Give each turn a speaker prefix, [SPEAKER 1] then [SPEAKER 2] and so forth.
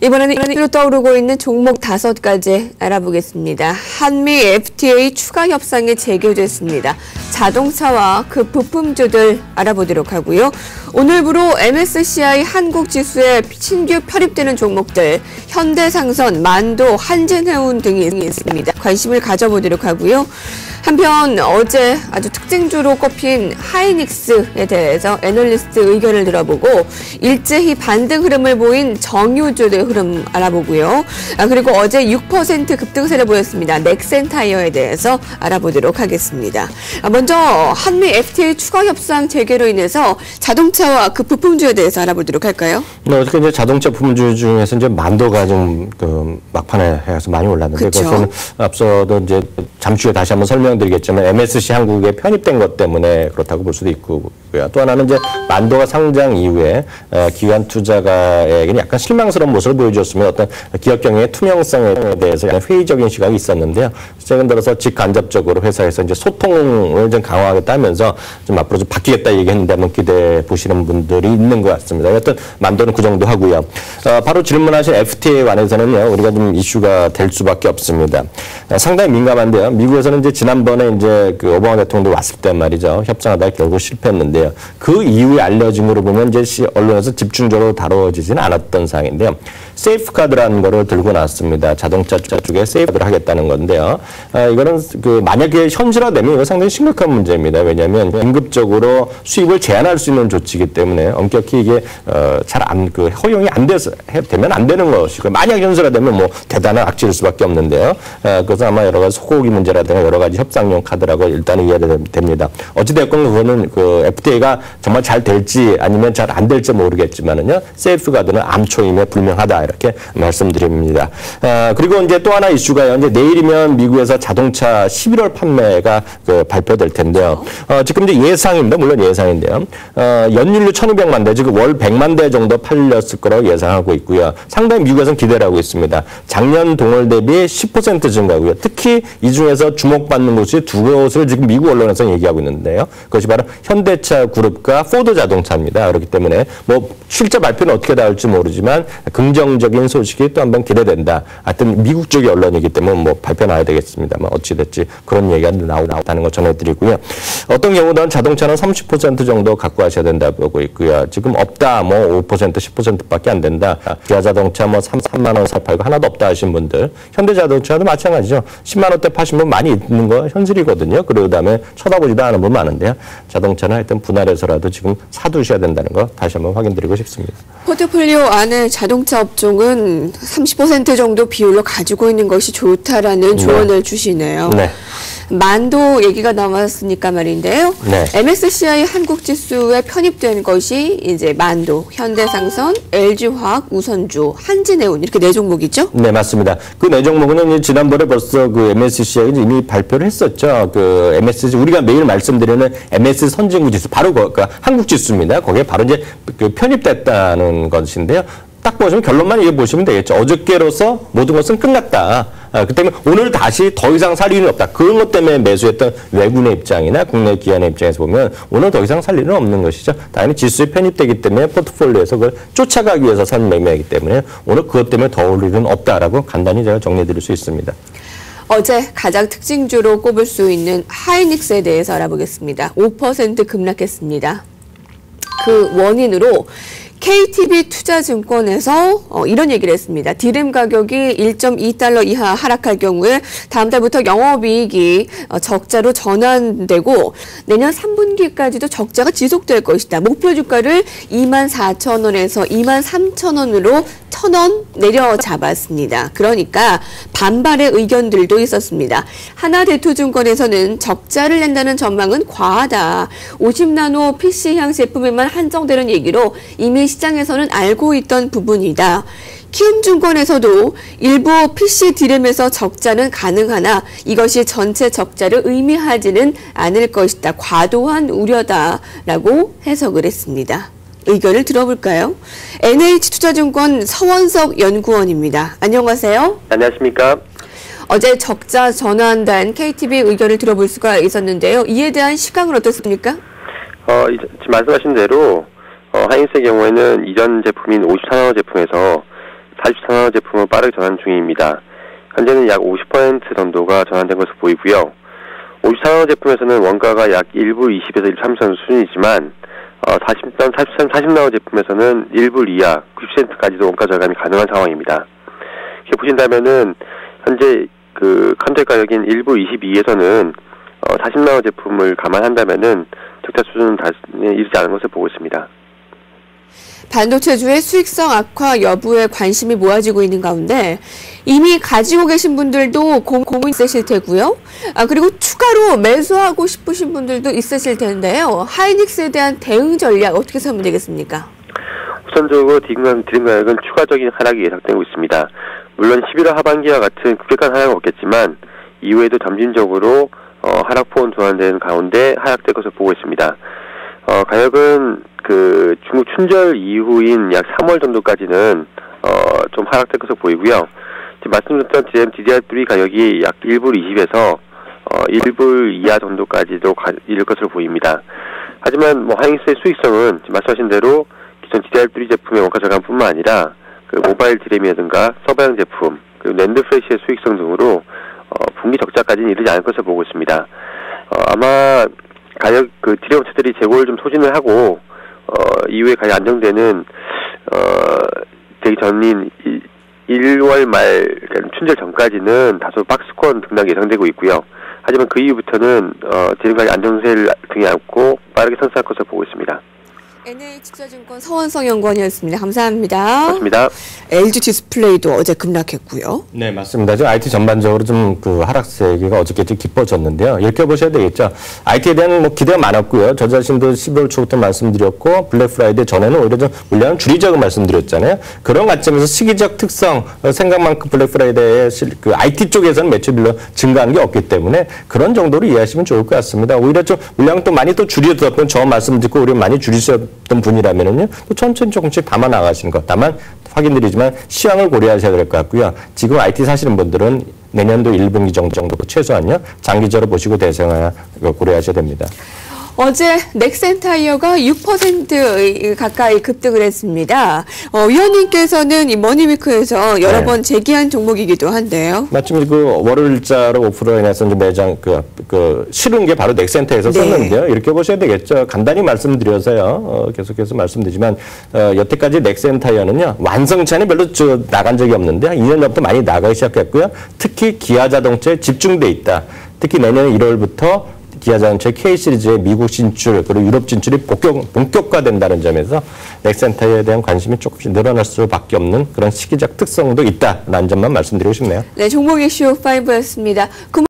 [SPEAKER 1] 이번에는 떠오르고 있는 종목 5가지 알아보겠습니다. 한미 FTA 추가 협상이 재개됐습니다. 자동차와 그 부품주들 알아보도록 하고요. 오늘부로 MSCI 한국 지수에 신규 편입되는 종목들, 현대상선, 만도, 한진해운 등이 있습니다. 관심을 가져보도록 하고요. 한편 어제 아주 특징주로 꼽힌 하이닉스에 대해서 애널리스트 의견을 들어보고 일제히 반등 흐름을 보인 정유주의 흐름 알아보고요. 그리고 어제 6% 급등세를 보였습니다. 넥센타이어에 대해서 알아보도록 하겠습니다. 먼저 한미 FTA 추가 협상 재개로 인해서 자동차와 그 부품주에 대해서 알아보도록 할까요?
[SPEAKER 2] 네, 어떻게 이제 자동차 부품주 중에서 이제 만도가 좀 막판에 해서 많이 올랐는데 그것은 앞서도 이제 잠시 후에 다시 한번 설명드리겠지만 MSC 한국에 편입된 것 때문에 그렇다고 볼 수도 있고요. 또 하나는 이제 만도가 상장 이후에 기관 투자가에게는 약간 실망스러운 모습을 보여주었으면 어떤 기업 경영의 투명성에 대해서 회의적인 시각이 있었는데요. 최근 들어서 직간접적으로 회사에서 이제 소통을 좀 강화하겠다 하면서 좀 앞으로 좀 바뀌겠다 얘기했는데 한번 기대해 보시는 분들이 있는 것 같습니다. 여튼 만도는 그 정도 하고요. 바로 질문하신 FTA에 관해서는요, 우리가 좀 이슈가 될 수밖에 없습니다. 상당히 민감한데요. 미국에서는 이제 지난번에 이제 그 오바마 대통령도 왔을 때 말이죠. 협상하다가 결국 실패했는데요. 그 이후에 알려진 거로 보면 이제 언론에서 집중적으로 다뤄지지는 않았던 사항인데요. 세이프카드라는 거를 들고 나왔습니다. 자동차 쪽에 세이프카드를 하겠다는 건데요. 이거는 만약에 현실화되면 이거 상당히 심각한 문제입니다. 왜냐하면 긴급적으로 수입을 제한할 수 있는 조치이기 때문에 엄격히 이게 잘 허용이 되면 안 되는 것이고 만약 현실화되면 뭐 대단한 악재일 수밖에 없는데요. 그래서 아마 여러 가지 소고기 문제라든가 여러 가지 협상용 카드라고 일단은 이해가 됩니다. 어찌됐건 그거는 FTA가 정말 잘 될지 아니면 잘 안 될지 모르겠지만은요. 세이프카드는 암초임에 불명하다 이렇게 말씀드립니다. 그리고 이제 또 하나 이슈가요. 이제 내일이면 미국에서 자동차 11월 판매가 발표될 텐데요. 지금 이제 예상입니다. 물론 예상인데요. 연율로 1,200만 대, 즉 월 100만 대 정도 팔렸을 거라고 예상하고 있고요. 상당히 미국에서는 기대를 하고 있습니다. 작년 동월 대비 10% 증가고요. 특히 이 중에서 주목받는 곳이 두 곳을 지금 미국 언론에서 얘기하고 있는데요. 그것이 바로 현대차 그룹과 포드 자동차입니다. 그렇기 때문에 뭐 실제 발표는 어떻게 나올지 모르지만 긍정적인 소식이 또 한번 기대된다. 하여튼 미국 쪽의 언론이기 때문에 뭐 발표 나야 되겠습니다만 어찌됐지 그런 얘기가 나온다는 거 전해드리고요. 어떤 경우든 자동차는 30% 정도 갖고 하셔야 된다 보고 있고요. 지금 없다 뭐 5% 10%밖에 안 된다. 기아 자동차 뭐 3만 원 사팔고 하나도 없다 하신 분들, 현대 자동차도 마찬가지죠. 10만 원대 파신 분 많이 있는 거 현실이거든요. 그러고 다음에 쳐다보지도 않은 분 많은데요. 자동차는 하여튼 분할해서라도 지금 사두셔야 된다는 거 다시 한번 확인드리고 싶습니다.
[SPEAKER 1] 포트폴리오 안에 자동차 업종은 30% 정도 비율로 가지고 있는 것이 좋다라는 조언을 주시네요. 네. 만도 얘기가 나왔으니까 말인데요. 네. MSCI 한국 지수에 편입된 것이 이제 만도, 현대상선, LG화학, 우선주, 한진해운 이렇게 4종목이죠? 네,
[SPEAKER 2] 맞습니다. 그 4종목은 지난번에 벌써 그 MSCI가 이미 발표를 했었죠. 그 MSCI 우리가 매일 말씀드리는 MSCI 선진국 지수 바로 한국 지수입니다. 거기에 바로 이제 편입됐다는 것인데요. 딱 보시면 결론만 이해 보시면 되겠죠. 어저께로서 모든 것은 끝났다. 그 때문에 오늘 다시 더 이상 살 일은 없다. 그런 것 때문에 매수했던 외국인의 입장이나 국내 기관의 입장에서 보면 오늘 더 이상 살 일은 없는 것이죠. 당연히 지수에 편입되기 때문에 포트폴리오에서 그걸 쫓아가기 위해서 산 매매이기 때문에 오늘 그것 때문에 더 올 일은 없다라고 간단히 제가 정리해 드릴 수 있습니다.
[SPEAKER 1] 어제 가장 특징주로 꼽을 수 있는 하이닉스에 대해서 알아보겠습니다. 5% 급락했습니다. 그 원인으로 KTB 투자증권에서 이런 얘기를 했습니다. 디램 가격이 1.2달러 이하 하락할 경우에 다음 달부터 영업이익이 적자로 전환되고 내년 3분기까지도 적자가 지속될 것이다. 목표 주가를 24,000원에서 23,000원으로 1,000원 내려잡았습니다. 그러니까 반발의 의견들도 있었습니다. 하나대투증권에서는 적자를 낸다는 전망은 과하다. 50나노 PC향 제품에만 한정되는 얘기로 이미 시장에서는 알고 있던 부분이다. 키움증권에서도 일부 PC 디램에서 적자는 가능하나 이것이 전체 적자를 의미하지는 않을 것이다. 과도한 우려다라고 해석을 했습니다. 의견을 들어볼까요? NH투자증권 서원석 연구원입니다. 안녕하세요.
[SPEAKER 3] 안녕하십니까?
[SPEAKER 1] 어제 적자 전환된 KTB 의견을 들어볼 수가 있었는데요. 이에 대한 시각은 어떻습니까?
[SPEAKER 3] 지금 말씀하신 대로 하이닉스의 경우에는 이전 제품인 54나노 제품에서 40산화 제품을 빠르게 전환 중입니다. 현재는 약 50% 정도가 전환된 것으로 보이고요. 50산화 제품에서는 원가가 약 1불 20에서 1.3선 수준이지만 40나노 제품에서는 1불 이하 90센트까지도 원가 절감이 가능한 상황입니다. 이렇게 보신다면은 현재 그 컨택 가격인 1불 22에서는 40나노 제품을 감안한다면은 적자 수준은 이르지 않은 것을 보고 있습니다.
[SPEAKER 1] 반도체주의 수익성 악화 여부에 관심이 모아지고 있는 가운데 이미 가지고 계신 분들도 고민 있으실 테고요. 그리고 추가로 매수하고 싶으신 분들도 있으실 텐데요. 하이닉스에 대한 대응 전략 어떻게 세우면 되겠습니까? 우선적으로
[SPEAKER 3] 드림 가격은 추가적인 하락이 예상되고 있습니다. 물론 11월 하반기와 같은 급격한 하락은 없겠지만 이후에도 점진적으로 하락폭은 전환되는 가운데 하락될 것을 보고 있습니다. 가격은 그 중국 춘절 이후인 약 3월 정도까지는 좀 하락될 것으로 보이고요. 지금 말씀드렸던 DDR3 가격이 약 1불 20에서 1불 이하 정도까지도 이를 것으로 보입니다. 하지만 하이닉스의 수익성은 지금 말씀하신 대로 기존 DDR3 제품의 원가 절감뿐만 아니라 그 모바일 디램이라든가 서버형 제품 그리고 낸드 플래시의 수익성 등으로 분기 적자까지는 이르지 않을 것을 보고 있습니다. 아마 가격 그 디램 업체들이 재고를 좀 소진을 하고 이후에 가격 안정되는 되기 전인 1월 말 춘절 전까지는 다소 박스권 등락이 예상되고 있고요. 하지만 그 이후부터는 디램 가격 안정세를 등에 안고 빠르게 상승할 것을 보고 있습니다.
[SPEAKER 1] NH투자증권 서원성 연구원이었습니다. 감사합니다.
[SPEAKER 3] 고맙습니다.
[SPEAKER 1] LG 디스플레이도 어제 급락했고요.
[SPEAKER 2] 네, 맞습니다. 지금 IT 전반적으로 좀 그 하락세기가 어저께 좀 깊어졌는데요. 이렇게 보셔야 되겠죠. IT에 대한 기대가 많았고요. 저 자신도 12월 초부터 말씀드렸고 블랙 프라이데이 전에는 오히려 좀 물량을 줄이자고 말씀드렸잖아요. 그런 관점에서 시기적 특성, 생각만큼 블랙 프라이데이에 그 IT 쪽에서는 매출별로 증가한 게 없기 때문에 그런 정도로 이해하시면 좋을 것 같습니다. 오히려 좀 물량을 또 많이 또 줄여뒀던 저 말씀 듣고 우리 많이 줄이셨던 분이라면은요, 또 천천히 조금씩 담아 나가시는 것. 다만 확인드리지만 시황을 고려하셔야 될 것 같고요. 지금 IT 사시는 분들은 내년도 1분기 정도 최소한요 장기적으로 보시고 대응을 고려하셔야 됩니다.
[SPEAKER 1] 어제 넥센타이어가 6% 가까이 급등을 했습니다. 위원님께서는 이 머니위크에서 여러 번 제기한 종목이기도 한데요.
[SPEAKER 2] 마침 그 월요일자로 오프로 인해서 이제 매장 실은 게 바로 넥센터에서 썼는데요. 이렇게 보셔야 되겠죠. 간단히 말씀드려서요. 계속해서 말씀드리지만 여태까지 넥센타이어는요 완성차는 별로 나간 적이 없는데 2년 전부터 많이 나가기 시작했고요. 특히 기아 자동차에 집중돼 있다. 특히 내년 1월부터 기아자동차의 K시리즈의 미국 진출 그리고 유럽 진출이 본격화된다는 점에서 넥센타이어에 대한 관심이 조금씩 늘어날 수밖에 없는 그런 시기적 특성도 있다라는 점만 말씀드리고 싶네요.
[SPEAKER 1] 네, 종목 이슈 5였습니다.